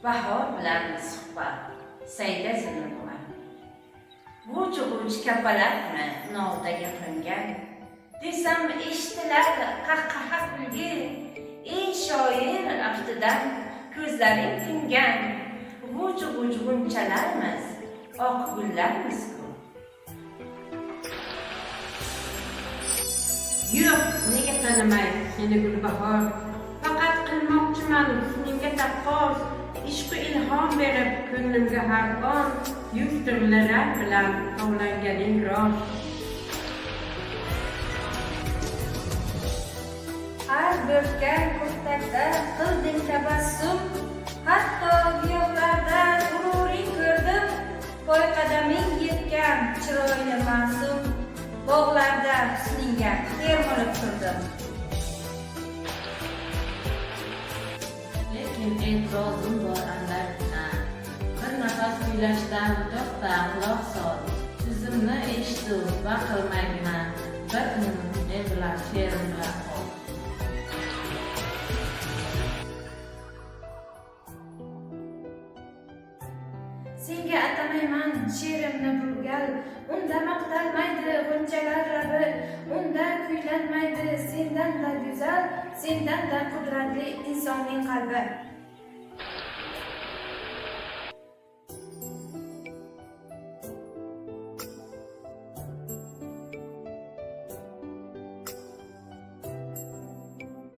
Bahor bilan suhbat. Saida Zinurova. G'uj-g'uj kapalakmi novda gapirgan, desam eshitilar qahqaha kulgi. Ey shoir aftidan ko'zlaring tingan, g'uj-g'uj g'unchalarmiz, oq gullarmiz-ku. Yo'q, nega tanimaydi seni Gulbahor? Faqat qilmoqchiman husningga taqqos, ishqi ilhom berib ko'nglimga har on, yuftirlilar bilan tovlanganing rost. Har bo'rtgan kurtakda qilding tabassum, hatto giyohlarda gururing ko'rdim. Poy qadaming yetgan chiroyli ma'sum, bog'larda husningga termilib turdim. Lekin e'tirozim bor andargina, bir nafas kuylashdan to'xta quloq sol, so'zimni eshituv va qilmaygina, bir e'tibor she'rim bilan qol. Senga atamayman she'rimni bu gal, unda maqtalmaydi g'unchalar labi, unda kuylanmaydi sendan da go'zal, sendan da qudratli insonning qalbi.